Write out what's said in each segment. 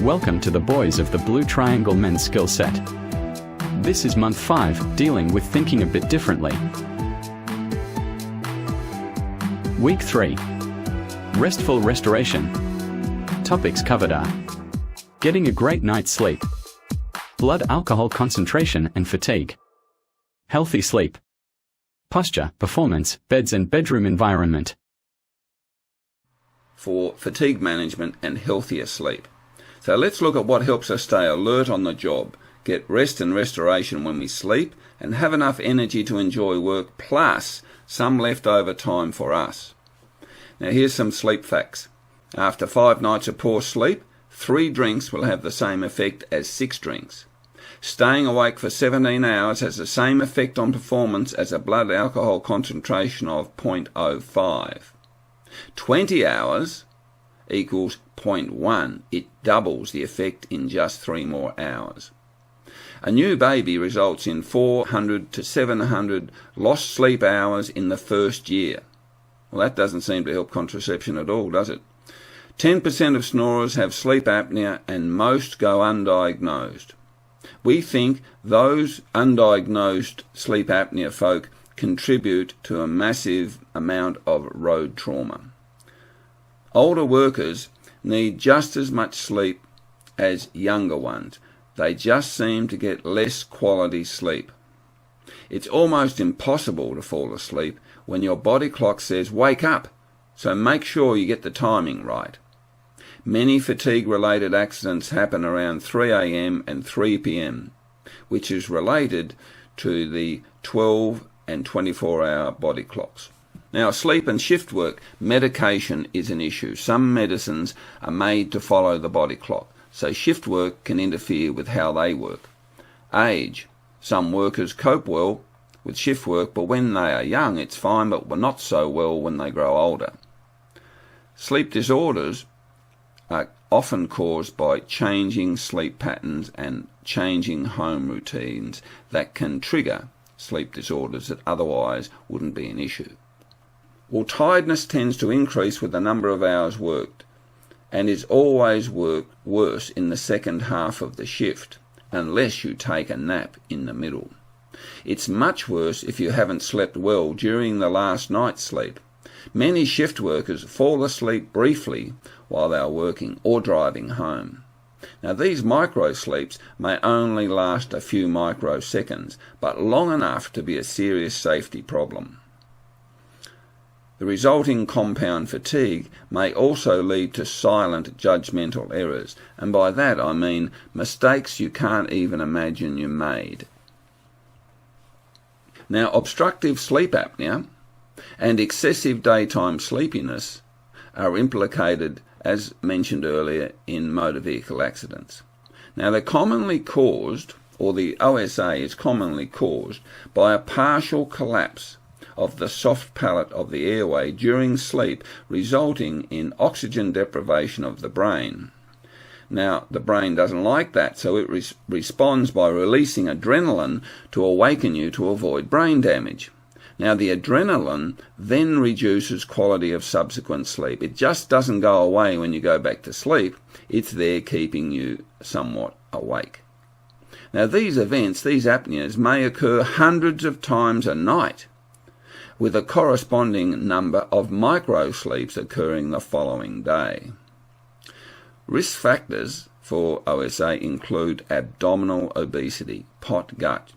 Welcome to the Boys of the Blue Triangle Men's Skill Set. This is month 5, dealing with thinking a bit differently. Week 3. Restful restoration. Topics covered are getting a great night's sleep, blood alcohol concentration and fatigue, healthy sleep, posture, performance, beds and bedroom environment. For fatigue management and healthier sleep. So let's look at what helps us stay alert on the job, get rest and restoration when we sleep, and have enough energy to enjoy work, plus some leftover time for us. Now here's some sleep facts. After 5 nights of poor sleep, 3 drinks will have the same effect as 6 drinks. Staying awake for 17 hours has the same effect on performance as a blood alcohol concentration of 0.05. 20 hours equals 0.1. It doubles the effect in just 3 more hours. A new baby results in 400 to 700 lost sleep hours in the first year. Well, that doesn't seem to help contraception at all, does it? 10% of snorers have sleep apnea and most go undiagnosed. We think those undiagnosed sleep apnea folk contribute to a massive amount of road trauma. Older workers need just as much sleep as younger ones. They just seem to get less quality sleep. It's almost impossible to fall asleep when your body clock says wake up, so make sure you get the timing right. Many fatigue-related accidents happen around 3 a.m. and 3 p.m., which is related to the 12 and 24-hour body clocks. Now, sleep and shift work, medication is an issue. Some medicines are made to follow the body clock, so shift work can interfere with how they work. Age. Some workers cope well with shift work, but when they are young it's fine, but not so well when they grow older. Sleep disorders are often caused by changing sleep patterns and changing home routines that can trigger sleep disorders that otherwise wouldn't be an issue. Well, tiredness tends to increase with the number of hours worked and is always worse in the second half of the shift, unless you take a nap in the middle. It's much worse if you haven't slept well during the last night's sleep. Many shift workers fall asleep briefly while they are working or driving home. Now, these micro-sleeps may only last a few microseconds, but long enough to be a serious safety problem. The resulting compound fatigue may also lead to silent judgmental errors, and by that I mean mistakes you can't even imagine you made. Now, obstructive sleep apnea and excessive daytime sleepiness are implicated, as mentioned earlier, in motor vehicle accidents. Now, they're commonly caused, or the OSA is commonly caused, by a partial collapse of the soft palate of the airway during sleep, resulting in oxygen deprivation of the brain. Now, the brain doesn't like that, so it responds by releasing adrenaline to awaken you to avoid brain damage. Now, the adrenaline then reduces quality of subsequent sleep. It just doesn't go away when you go back to sleep. It's there keeping you somewhat awake. Now, these events, these apneas, may occur hundreds of times a night, with a corresponding number of micro-sleeps occurring the following day. Risk factors for OSA include abdominal obesity, pot gut,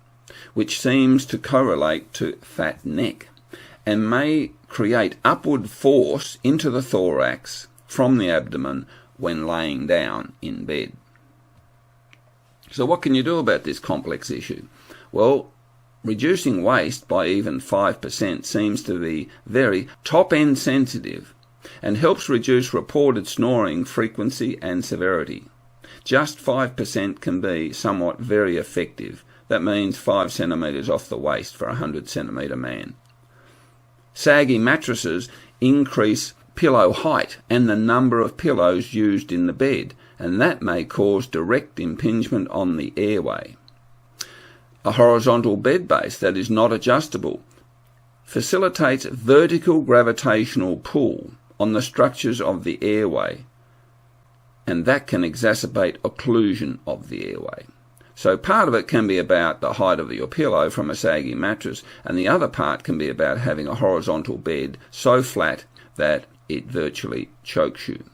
which seems to correlate to fat neck, and may create upward force into the thorax from the abdomen when laying down in bed. So what can you do about this complex issue? Well, reducing waste by even 5% seems to be very top-end sensitive and helps reduce reported snoring frequency and severity. Just 5% can be somewhat very effective. That means 5 centimetres off the waist for a 100 centimetre man. Saggy mattresses increase pillow height and the number of pillows used in the bed, and that may cause direct impingement on the airway. A horizontal bed base that is not adjustable facilitates vertical gravitational pull on the structures of the airway and that can exacerbate occlusion of the airway. So part of it can be about the height of your pillow from a saggy mattress, and the other part can be about having a horizontal bed so flat that it virtually chokes you.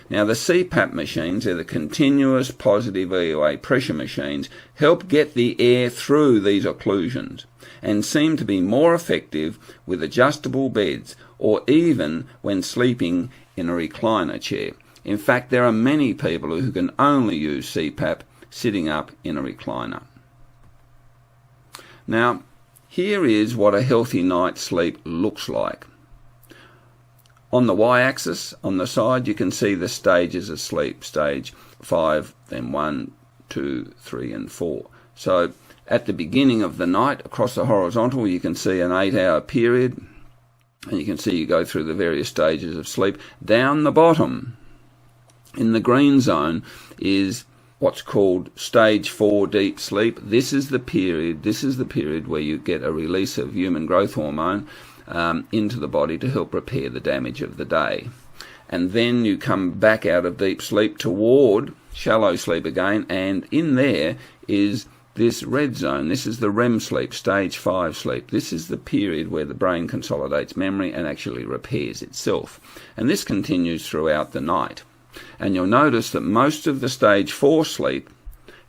Now the CPAP machines, they're the continuous positive airway pressure machines, help get the air through these occlusions and seem to be more effective with adjustable beds or even when sleeping in a recliner chair. In fact, there are many people who can only use CPAP sitting up in a recliner. Now, here is what a healthy night's sleep looks like. On the y-axis, on the side, you can see the stages of sleep. Stage 5, then 1, 2, 3 and 4. So at the beginning of the night, across the horizontal, you can see an 8-hour period, and you can see you go through the various stages of sleep. Down the bottom, in the green zone, is what's called stage 4 deep sleep. This is the period where you get a release of human growth hormone into the body to help repair the damage of the day. And then you come back out of deep sleep toward shallow sleep again, and in there is this red zone. This is the REM sleep, stage 5 sleep. This is the period where the brain consolidates memory and actually repairs itself. And this continues throughout the night. And you'll notice that most of the stage 4 sleep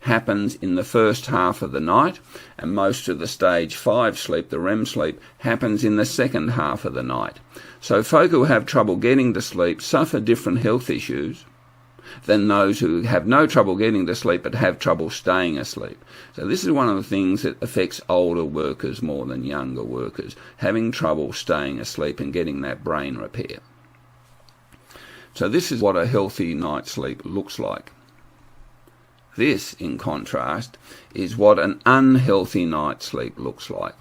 happens in the first half of the night, and most of the stage 5 sleep, the REM sleep, happens in the second half of the night. So folk who have trouble getting to sleep suffer different health issues than those who have no trouble getting to sleep but have trouble staying asleep. So this is one of the things that affects older workers more than younger workers, having trouble staying asleep and getting that brain repair. So this is what a healthy night's sleep looks like. This, in contrast, is what an unhealthy night's sleep looks like.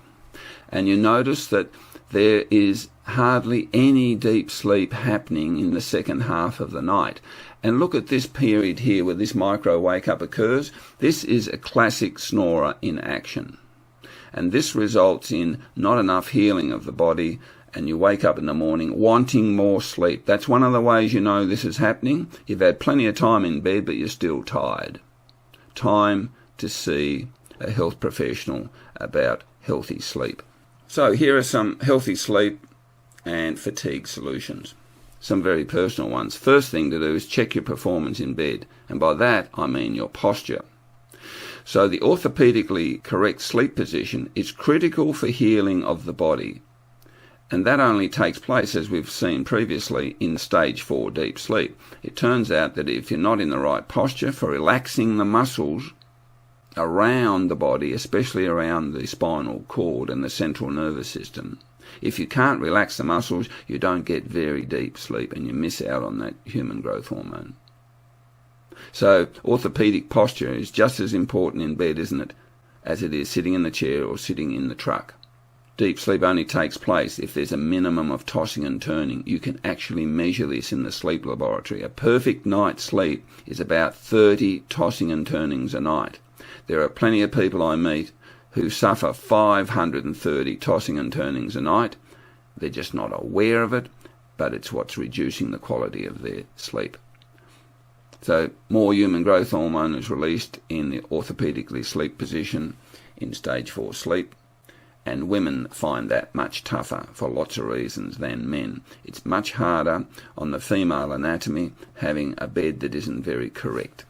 And you notice that there is hardly any deep sleep happening in the second half of the night. And look at this period here where this micro wake-up occurs. This is a classic snorer in action. And this results in not enough healing of the body, and you wake up in the morning wanting more sleep. That's one of the ways you know this is happening. You've had plenty of time in bed, but you're still tired. Time to see a health professional about healthy sleep. So here are some healthy sleep and fatigue solutions. Some very personal ones. First thing to do is check your performance in bed, and by that I mean your posture. So the orthopedically correct sleep position is critical for healing of the body. And that only takes place, as we've seen previously, in stage 4 deep sleep. It turns out that if you're not in the right posture for relaxing the muscles around the body, especially around the spinal cord and the central nervous system, if you can't relax the muscles, you don't get very deep sleep and you miss out on that human growth hormone. So orthopedic posture is just as important in bed, isn't it, as it is sitting in the chair or sitting in the truck. Deep sleep only takes place if there's a minimum of tossing and turning. You can actually measure this in the sleep laboratory. A perfect night's sleep is about 30 tossing and turnings a night. There are plenty of people I meet who suffer 530 tossing and turnings a night. They're just not aware of it, but it's what's reducing the quality of their sleep. So more human growth hormone is released in the orthopedically sleep position in stage 4 sleep. And women find that much tougher for lots of reasons than men. It's much harder on the female anatomy having a bed that isn't very correct.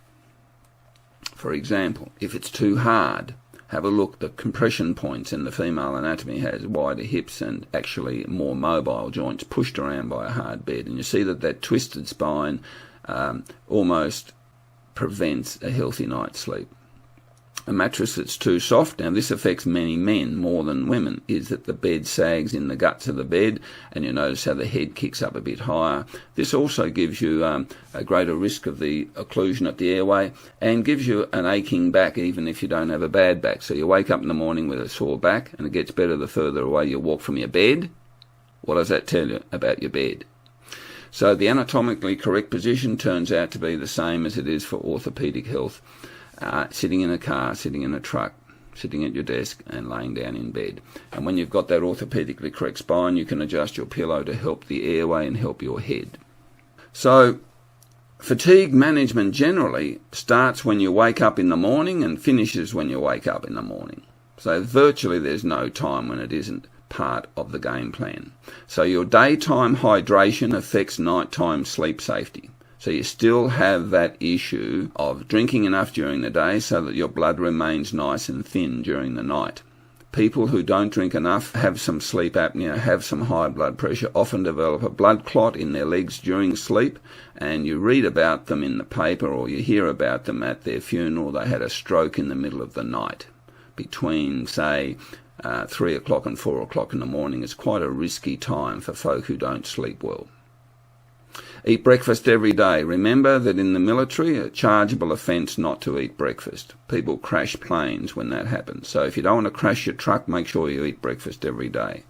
For example, if it's too hard, have a look. The compression points in the female anatomy has wider hips and actually more mobile joints pushed around by a hard bed. And you see that twisted spine almost prevents a healthy night's sleep. A mattress that's too soft, now this affects many men more than women, is that the bed sags in the guts of the bed, and you notice how the head kicks up a bit higher. This also gives you a greater risk of the occlusion at the airway and gives you an aching back even if you don't have a bad back. So you wake up in the morning with a sore back, and it gets better the further away you walk from your bed. What does that tell you about your bed? So the anatomically correct position turns out to be the same as it is for orthopedic health. Sitting in a car, sitting in a truck, sitting at your desk and laying down in bed. And when you've got that orthopedically correct spine, you can adjust your pillow to help the airway and help your head. So Fatigue management generally starts when you wake up in the morning and finishes when you wake up in the morning. So virtually there's no time when it isn't part of the game plan. So your daytime hydration affects nighttime sleep safety. So you still have that issue of drinking enough during the day so that your blood remains nice and thin during the night. People who don't drink enough, have some sleep apnea, have some high blood pressure, often develop a blood clot in their legs during sleep, and you read about them in the paper or you hear about them at their funeral. They had a stroke in the middle of the night. Between, say, 3 o'clock and 4 o'clock in the morning is quite a risky time for folk who don't sleep well. Eat breakfast every day. Remember that in the military, a chargeable offence not to eat breakfast. People crash planes when that happens. So if you don't want to crash your truck, make sure you eat breakfast every day.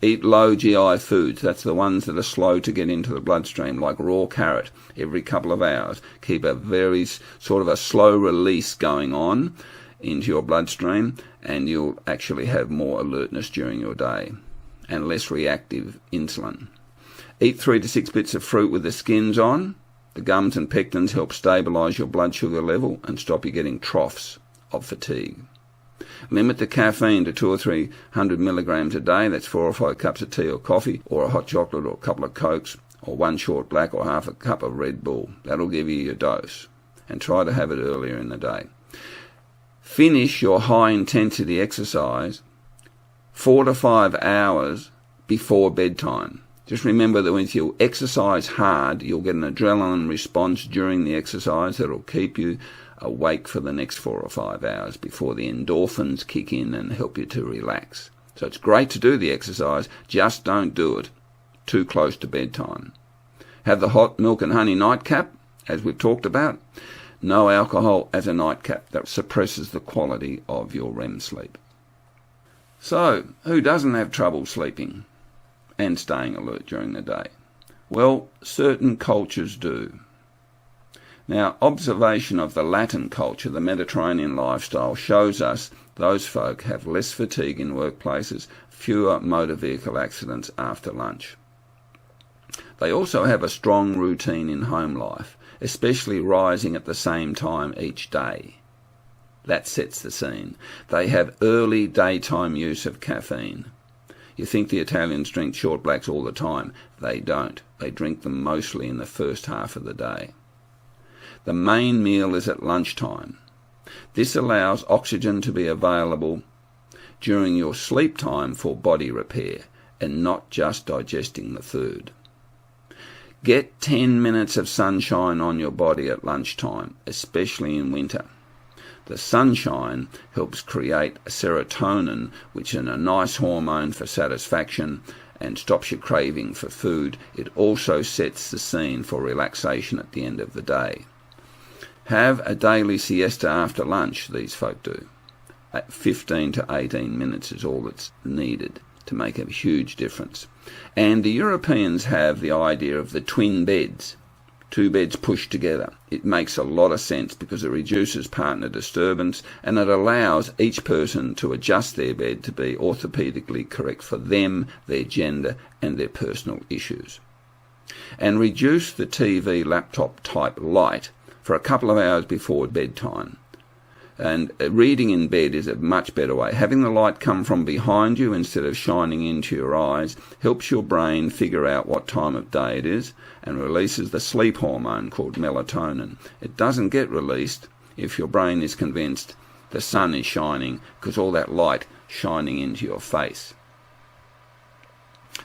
Eat low GI foods. That's the ones that are slow to get into the bloodstream, like raw carrot every couple of hours. Keep a very sort of a slow release going on into your bloodstream, and you'll actually have more alertness during your day and less reactive insulin. Eat 3 to 6 bits of fruit with the skins on. The gums and pectins help stabilise your blood sugar level and stop you getting troughs of fatigue. Limit the caffeine to 200 or 300 milligrams a day. That's 4 or 5 cups of tea or coffee, or a hot chocolate or a couple of Cokes, or 1 short black or half a cup of Red Bull. That'll give you your dose. And try to have it earlier in the day. Finish your high-intensity exercise 4 to 5 hours before bedtime. Just remember that when you exercise hard, you'll get an adrenaline response during the exercise that'll keep you awake for the next 4 or 5 hours before the endorphins kick in and help you to relax. So it's great to do the exercise, just don't do it too close to bedtime. Have the hot milk and honey nightcap, as we've talked about. No alcohol as a nightcap. That suppresses the quality of your REM sleep. So, who doesn't have trouble sleeping and staying alert during the day? Well, certain cultures do. Now, observation of the Latin culture, the Mediterranean lifestyle, shows us those folk have less fatigue in workplaces, fewer motor vehicle accidents after lunch. They also have a strong routine in home life, especially rising at the same time each day. That sets the scene. They have early daytime use of caffeine. You think the Italians drink short blacks all the time. They don't. They drink them mostly in the first half of the day. The main meal is at lunchtime. This allows oxygen to be available during your sleep time for body repair and not just digesting the food. Get 10 minutes of sunshine on your body at lunchtime, especially in winter. The sunshine helps create serotonin, which is a nice hormone for satisfaction and stops your craving for food. It also sets the scene for relaxation at the end of the day. Have a daily siesta after lunch, these folk do. 15 to 18 minutes is all that's needed to make a huge difference. And the Europeans have the idea of the twin beds, 2 beds pushed together. It makes a lot of sense because it reduces partner disturbance and it allows each person to adjust their bed to be orthopedically correct for them, their gender and their personal issues. And reduce the TV laptop type light for a couple of hours before bedtime. And reading in bed is a much better way. Having the light come from behind you instead of shining into your eyes helps your brain figure out what time of day it is and releases the sleep hormone called melatonin. It doesn't get released if your brain is convinced the sun is shining because all that light shining into your face.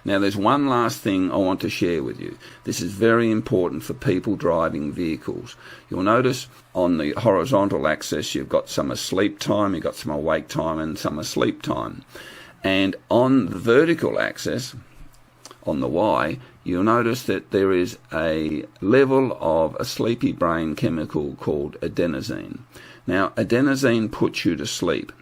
Now there's one last thing I want to share with you. This is very important for people driving vehicles. You'll notice on the horizontal axis you've got some asleep time, you've got some awake time and some asleep time. And on the vertical axis, on the Y, you'll notice that there is a level of a sleepy brain chemical called adenosine. Now adenosine puts you to sleep.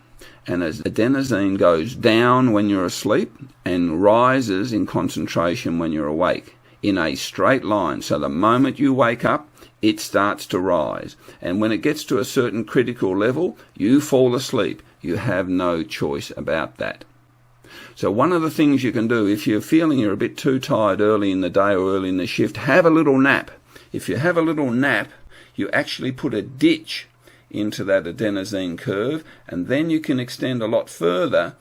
And as adenosine goes down when you're asleep and rises in concentration when you're awake in a straight line. So the moment you wake up, it starts to rise. And when it gets to a certain critical level, you fall asleep. You have no choice about that. So one of the things you can do, if you're feeling you're a bit too tired early in the day or early in the shift, have a little nap. If you have a little nap, you actually put a ditch into that adenosine curve, and then you can extend a lot further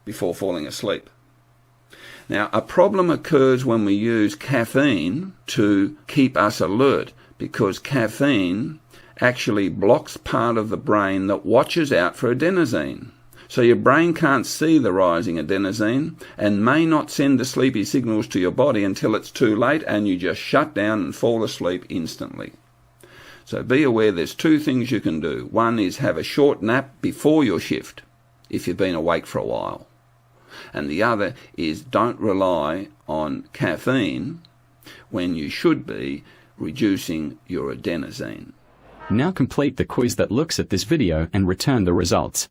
before falling asleep. Now, a problem occurs when we use caffeine to keep us alert, because caffeine actually blocks part of the brain that watches out for adenosine. So your brain can't see the rising adenosine and may not send the sleepy signals to your body until it's too late and you just shut down and fall asleep instantly. So be aware there's two things you can do. One is have a short nap before your shift, if you've been awake for a while. And the other is don't rely on caffeine when you should be reducing your adenosine. Now complete the quiz that looks at this video and return the results.